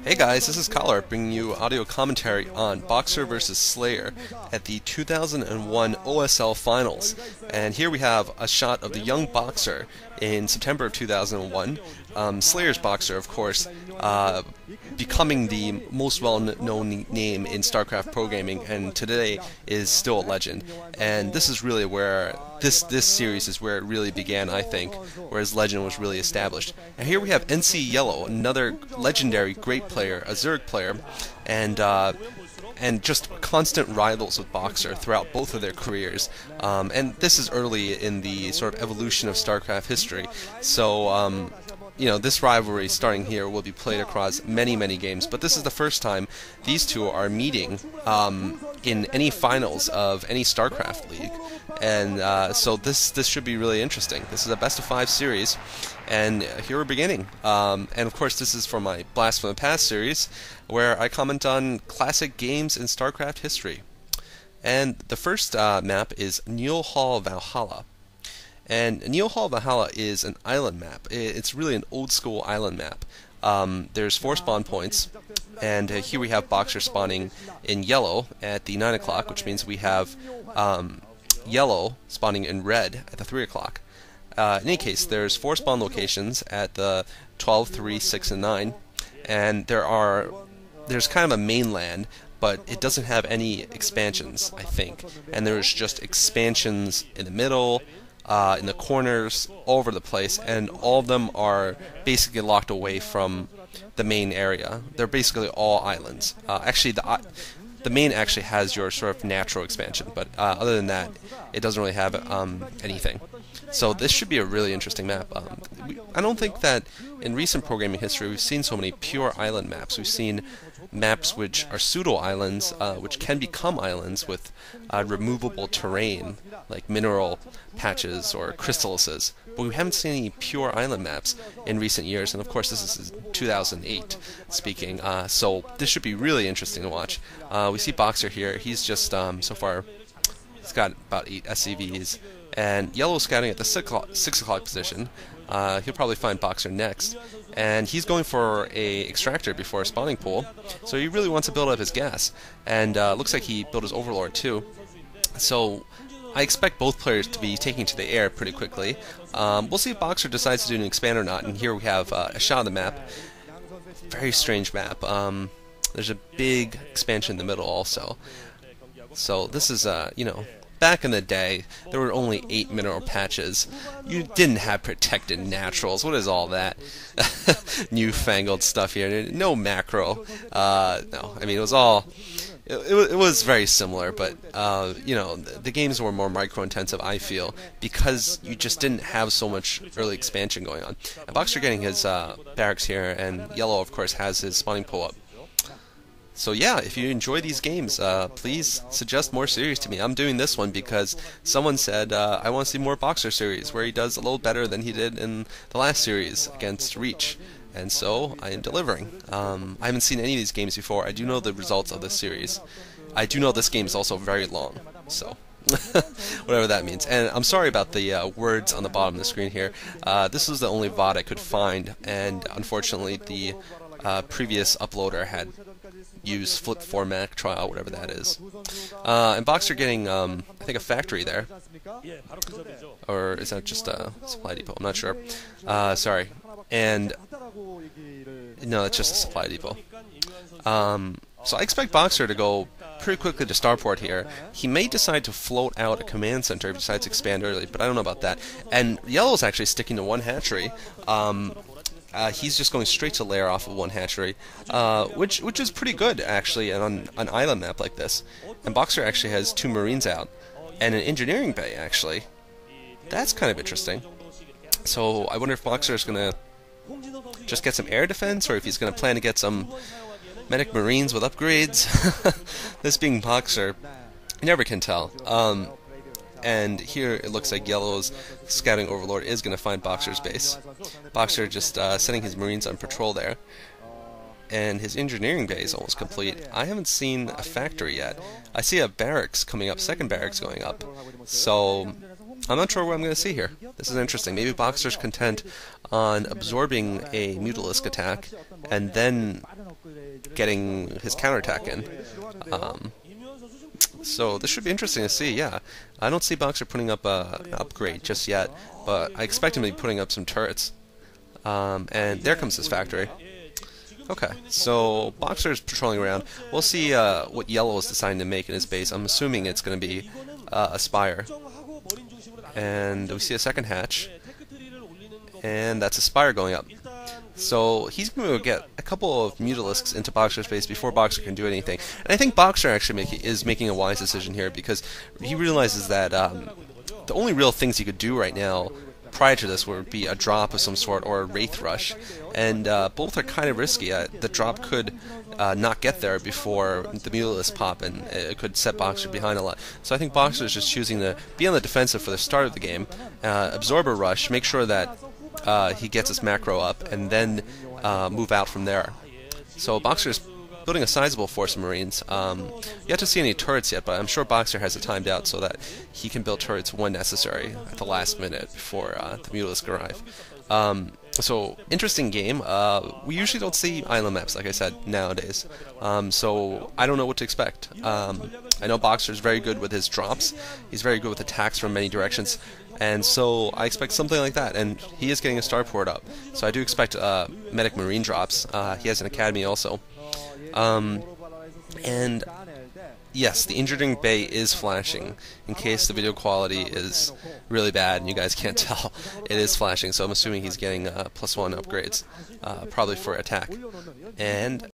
Hey guys, this is Collar bringing you audio commentary on Boxer vs. Slayer at the 2001 OSL Finals. And here we have a shot of the young Boxer in September of 2001. Slayer's Boxer, of course, becoming the most well-known name in Starcraft pro gaming, and today is still a legend. And this is really where this series is where it really began, I think, where his legend was really established. And here we have NC Yellow, another legendary great player, a Zerg player, and just constant rivals with Boxer throughout both of their careers. And this is early in the sort of evolution of StarCraft history. So, you know, this rivalry starting here will be played across many, many games, but this is the first time these two are meeting in any finals of any StarCraft league. And so this should be really interesting. This is a best-of-5 series, and here we're beginning. And of course, this is for my Blast from the Past series, where I comment on classic games in StarCraft history. And the first map is Hall of Valhalla. And Hall of Valhalla is an island map. It's really an old-school island map. There's 4 spawn points, and here we have Boxer spawning in yellow at the 9 o'clock, which means we have yellow spawning in red at the 3 o'clock. In any case, there's 4 spawn locations at the 12, 3, 6, and 9, and there's kind of a mainland, but it doesn't have any expansions, I think. And there's just expansions in the middle, in the corners, all over the place, and all of them are basically locked away from the main area. They're basically all islands. Actually, the main actually has your sort of natural expansion, but other than that, it doesn't really have anything. So this should be a really interesting map. I don't think that in recent programming history we've seen so many pure island maps. We've seen maps which are pseudo-islands, which can become islands with removable terrain, like mineral patches or crystallises. But we haven't seen any pure island maps in recent years, and of course this is 2008 speaking, so this should be really interesting to watch. We see Boxer here. He's just, so far, he's got about 8 SCVs, and Yellow scouting at the 6 o'clock position. He'll probably find Boxer next, and he's going for a extractor before a spawning pool, so he really wants to build up his gas, and looks like he built his Overlord too. So I expect both players to be taking to the air pretty quickly. We'll see if Boxer decides to do an expand or not, and here we have a shot of the map. Very strange map. There's a big expansion in the middle also. So this is, you know, back in the day, there were only 8 mineral patches. You didn't have protected naturals. What is all that newfangled stuff here? No macro. No, I mean, it was all... It was very similar, but you know, the games were more micro-intensive, I feel, because you just didn't have so much early expansion going on. And Boxer getting his barracks here, and Yellow, of course, has his spawning pool up. So yeah, if you enjoy these games, please suggest more series to me. I'm doing this one because someone said I want to see more Boxer series, where he does a little better than he did in the last series against Reach. And so, I am delivering. I haven't seen any of these games before. I do know the results of this series. I do know this game is also very long, so whatever that means. And I'm sorry about the words on the bottom of the screen here. This was the only VOD I could find, and unfortunately the previous uploader had used flip format trial, whatever that is. And Boxer getting, I think, a factory there. Or is that just a supply depot? I'm not sure. Sorry. And no, it's just a supply depot. So I expect Boxer to go pretty quickly to Starport here. He may decide to float out a command center if he decides to expand early, but I don't know about that. And Yellow's actually sticking to 1 hatchery. He's just going straight to lair off of 1 hatchery, which is pretty good actually on an island map like this. And Boxer actually has 2 Marines out and an engineering bay actually. That's kind of interesting. So I wonder if Boxer is going to just get some air defense, or if he's going to plan to get some medic Marines with upgrades. This being Boxer, you never can tell. And here it looks like Yellow's scouting Overlord is going to find Boxer's base. Boxer just sending his Marines on patrol there. And his engineering bay is almost complete. I haven't seen a factory yet. I see a barracks coming up, 2nd barracks going up. So I'm not sure what I'm going to see here. This is interesting. Maybe Boxer's content on absorbing a Mutalisk attack and then getting his counterattack in. So this should be interesting to see, yeah. I don't see Boxer putting up an upgrade just yet, but I expect him to be putting up some turrets. And there comes his factory. Okay, so Boxer's patrolling around. We'll see what Yellow is deciding to make in his base. I'm assuming it's going to be a Spire. And we see a second hatch. And that's a Spire going up. So he's going to get a couple of Mutalisks into Boxer's base before Boxer can do anything. And I think Boxer actually is making a wise decision here, because he realizes that the only real things he could do right now prior to this would be a drop of some sort or a Wraith Rush. And both are kind of risky. The drop could not get there before the Mutalisk pop, and it could set Boxer behind a lot. So I think Boxer is just choosing to be on the defensive for the start of the game, absorb a rush, make sure that he gets his macro up, and then move out from there. So Boxer is building a sizable force of Marines. Yet to see any turrets yet, but I'm sure Boxer has it timed out so that he can build turrets when necessary at the last minute before the Mutalisk arrive. So, interesting game. We usually don't see island maps, like I said, nowadays. So, I don't know what to expect. I know Boxer is very good with his drops. He's very good with attacks from many directions. And so, I expect something like that. And he is getting a starport up. So, I do expect medic marine drops. He has an academy also. And yes, the Engineering Bay is flashing. In case the video quality is really bad and you guys can't tell, it is flashing. So I'm assuming he's getting +1 upgrades, probably for attack. And